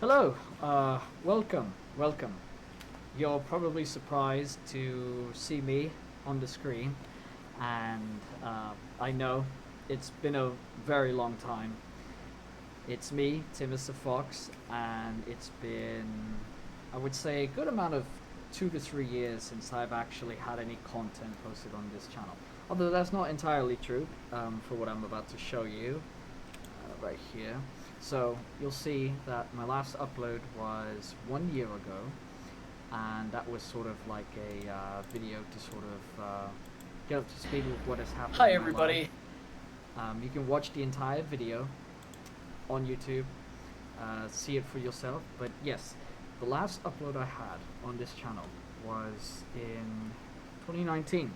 Hello, welcome. You're probably surprised to see me on the screen, and I know it's been a very long time. It's me, Timus the Fox, and it's been, I would say, a good amount of 2 to 3 years since I've actually had any content posted on this channel. Although that's not entirely true for what I'm about to show you right here. So you'll see that my last upload was 1 year ago, and that was sort of like a video to sort of get up to speed with what has happened. Hi in my everybody. life. You can watch the entire video on YouTube, see it for yourself. But yes, the last upload I had on this channel was in 2019.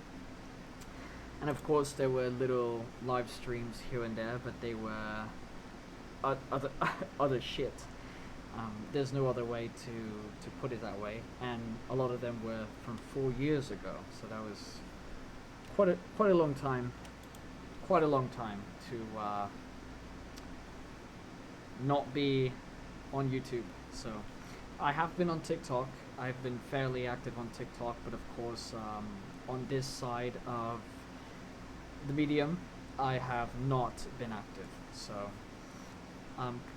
And of course there were little live streams here and there, but they were other other shit. There's no other way to put it that way, and a lot of them were from 4 years ago. So that was quite a long time, to not be on YouTube. So I have been on TikTok. I've been fairly active on TikTok, but of course on this side of the medium, I have not been active. So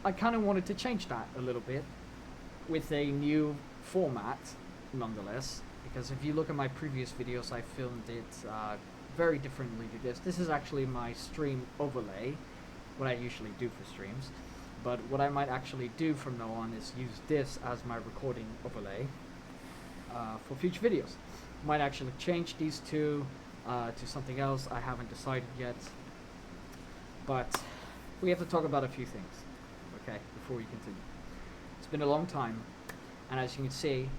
I kind of wanted to change that a little bit with a new format, nonetheless, because if you look at my previous videos, I filmed it very differently to this. This is actually my stream overlay, what I usually do for streams, but what I might actually do from now on is use this as my recording overlay for future videos. Might actually change these two to something else. I haven't decided yet, but we have to talk about a few things, okay, before we continue. It's been a long time, and as you can see,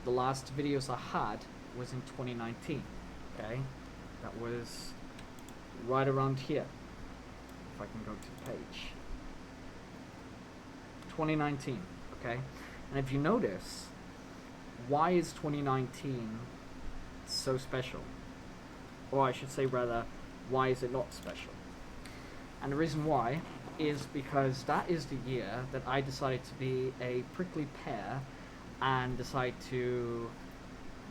the last videos I had was in 2019, okay? That was right around here, if I can go to the page. 2019, okay? And if you notice, why is 2019 so special? Or I should say rather, why is it not special? And the reason why is because that is the year that I decided to be a prickly pear and decide to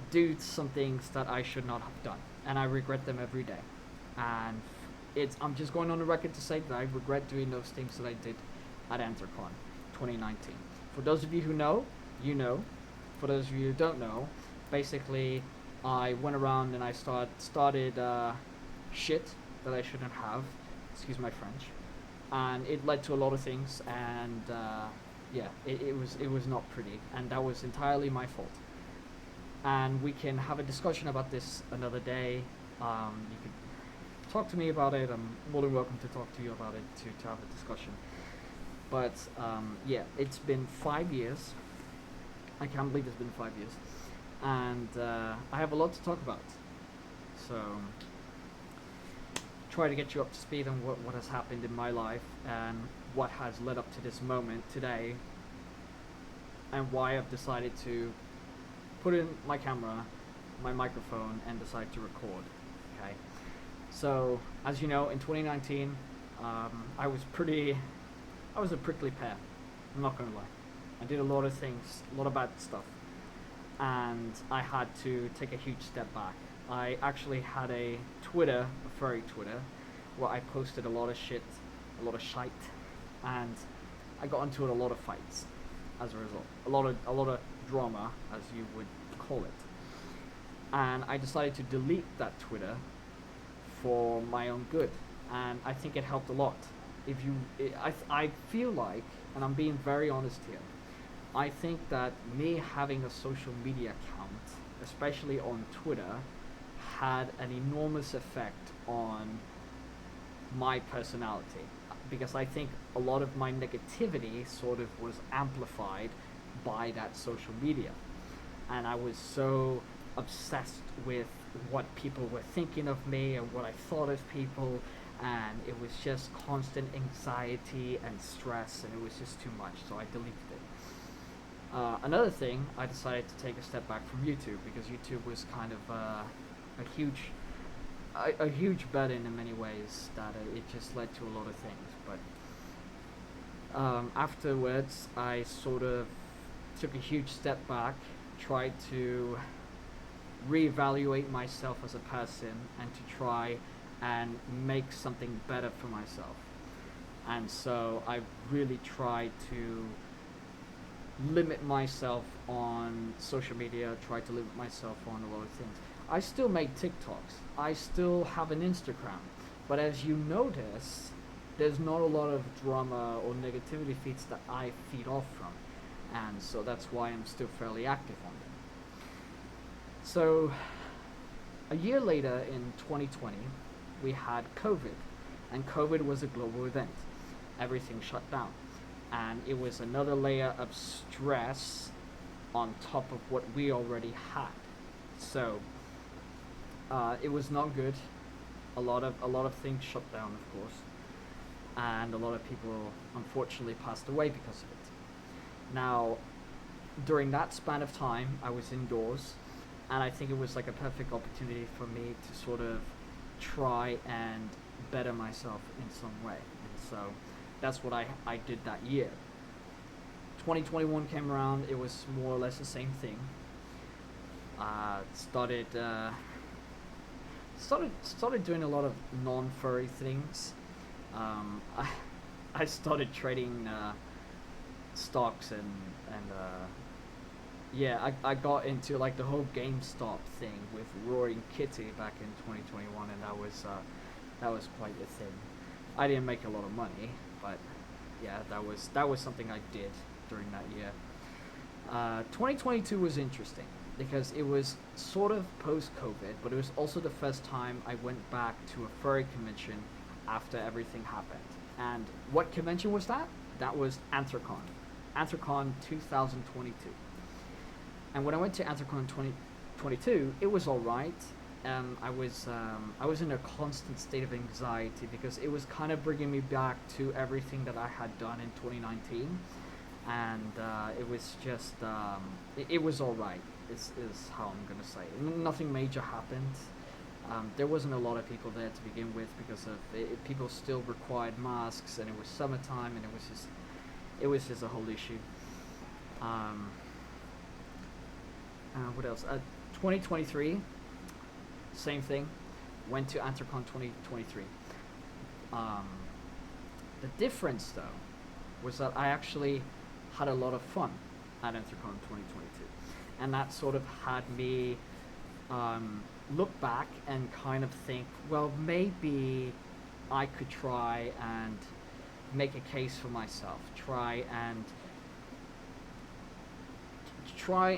do some things that I should not have done, and I regret them every day. And I'm just going on the record to say that I regret doing those things that I did at EnterCon 2019. For those of you who know, you know. For those of you who don't know, basically I went around and I started shit that I shouldn't have, excuse my French, and it led to a lot of things, and yeah, it was not pretty, and that was entirely my fault. And we can have a discussion about this another day. You can talk to me about it. I'm more than welcome to talk to you about it, to have a discussion. But yeah, it's been 5 years. I can't believe it's been 5 years, and I have a lot to talk about. So try to get you up to speed on what has happened in my life and what has led up to this moment today, and why I've decided to put in my camera, my microphone, and decide to record. Okay, so as you know, in 2019, I was a prickly pear. I'm not gonna lie. I did a lot of things, a lot of bad stuff, and I had to take a huge step back. I actually had a Twitter, a furry Twitter, where I posted a lot of shit, a lot of shite, and I got into a lot of fights as a result. A lot of drama, as you would call it. And I decided to delete that Twitter for my own good, and I think it helped a lot. I feel like, and I'm being very honest here, I think that me having a social media account, especially on Twitter, had an enormous effect on my personality, because I think a lot of my negativity sort of was amplified by that social media, and I was so obsessed with what people were thinking of me and what I thought of people, and it was just constant anxiety and stress, and it was just too much, so I deleted it. Another thing, I decided to take a step back from YouTube, because YouTube was kind of a huge burden in many ways, that it just led to a lot of things. But Afterwards, I sort of took a huge step back, tried to reevaluate myself as a person, and to try and make something better for myself. And so I really tried to limit myself on social media, tried to limit myself on a lot of things. I still make TikToks, I still have an Instagram, but as you notice, there's not a lot of drama or negativity feeds that I feed off from, and so that's why I'm still fairly active on them. So, a year later in 2020, we had COVID, and COVID was a global event. Everything shut down, and it was another layer of stress on top of what we already had. So, it was not good. A lot of things shut down, of course, and a lot of people unfortunately passed away because of it. Now, during that span of time, I was indoors, and I think it was like a perfect opportunity for me to sort of try and better myself in some way. And so that's what I did that year. 2021 came around, it was more or less the same thing. Started doing a lot of non-furry things. I started trading stocks and yeah, I got into like the whole GameStop thing with Roaring Kitty back in 2021, and that was quite a thing. I didn't make a lot of money, but yeah, that was something I did during that year. 2022 was interesting because it was sort of post-COVID, but it was also the first time I went back to a furry convention after everything happened. And what convention was that? That was Anthrocon 2022. And when I went to Anthrocon 2022, it was all right. I was in a constant state of anxiety because it was kind of bringing me back to everything that I had done in 2019, and it was just it was all right. Is how I'm gonna say it. Nothing major happened. There wasn't a lot of people there to begin with because of people still required masks, and it was summertime, and it was just a whole issue. What else? 2023, same thing. Went to Anthrocon 2023. The difference, though, was that I actually had a lot of fun at Anthrocon 2022, and that sort of had me look back and kind of think, well, maybe I could try and make a case for myself. Try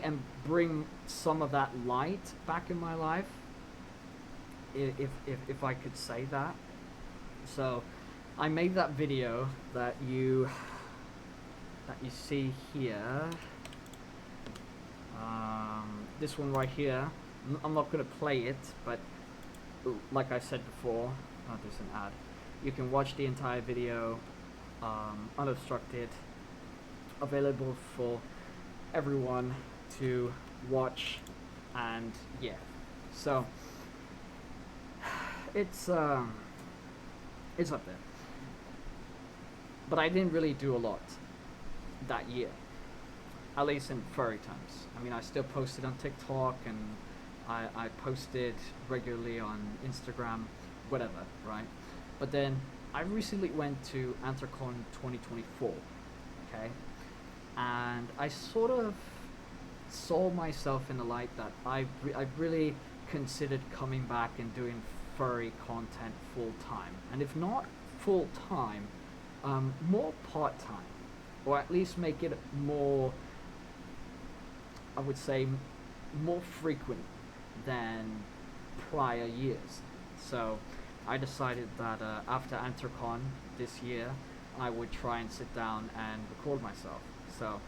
and bring some of that light back in my life, if I could say that. So I made that video that you see here. This one right here. I'm not gonna play it, but like I said before, there's an ad. You can watch the entire video unobstructed, available for everyone to watch, and yeah, so it's up there. But I didn't really do a lot that year, at least in furry times. I mean, I still posted on TikTok, and I posted regularly on Instagram, whatever, right? But then I recently went to Anthrocon 2024, okay? And I sort of saw myself in the light that I really considered coming back and doing furry content full time, and if not full time, more part time, or at least make it more, I would say, more frequent than prior years. So I decided that after Anthrocon this year, I would try and sit down and record myself. So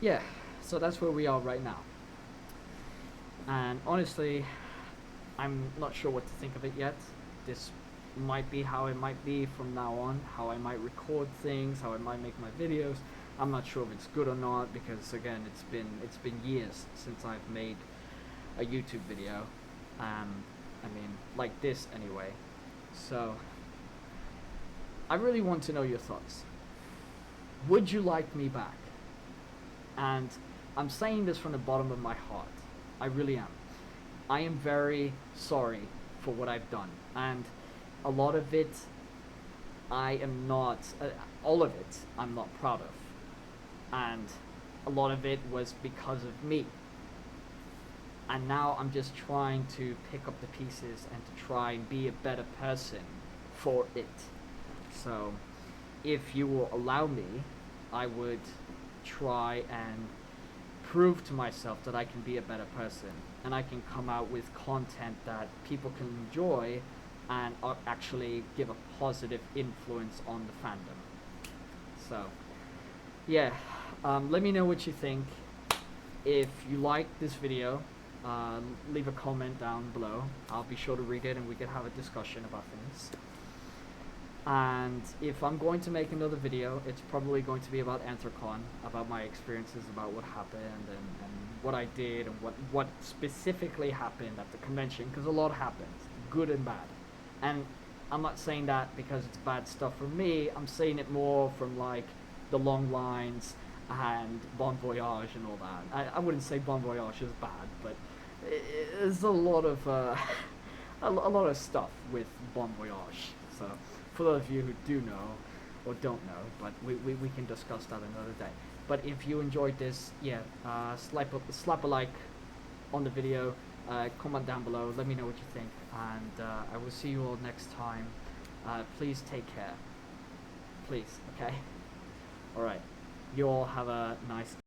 yeah, so that's where we are right now. And honestly, I'm not sure what to think of it yet. This might be how it might be from now on, how I might record things, how I might make my videos. I'm not sure if it's good or not, because again, it's been years since I've made a YouTube video. I mean, like this anyway. So I really want to know your thoughts. would you like me back? And I'm saying this from the bottom of my heart. I really am. I am very sorry for what I've done, and a lot of it I am not, all of it I'm not proud of, and a lot of it was because of me. And now I'm just trying to pick up the pieces and to try and be a better person for it. So, if you will allow me, I would try and prove to myself that I can be a better person and I can come out with content that people can enjoy and actually give a positive influence on the fandom. So, yeah, let me know what you think. If you like this video, leave a comment down below. I'll be sure to read it and we can have a discussion about things. And if I'm going to make another video, it's probably going to be about Anthrocon, about my experiences, about what happened and what I did and what specifically happened at the convention, because a lot happened, good and bad. And I'm not saying that because it's bad stuff for me, I'm saying it more from like the long lines and Bon Voyage and all that. I wouldn't say Bon Voyage is bad, but there's a lot of a lot of stuff with Bon Voyage. So for those of you who do know or don't know, but we can discuss that another day. But if you enjoyed this, yeah, slap a like on the video, comment down below, let me know what you think, and I will see you all next time. Please take care. Please, okay? Alright. You all have a nice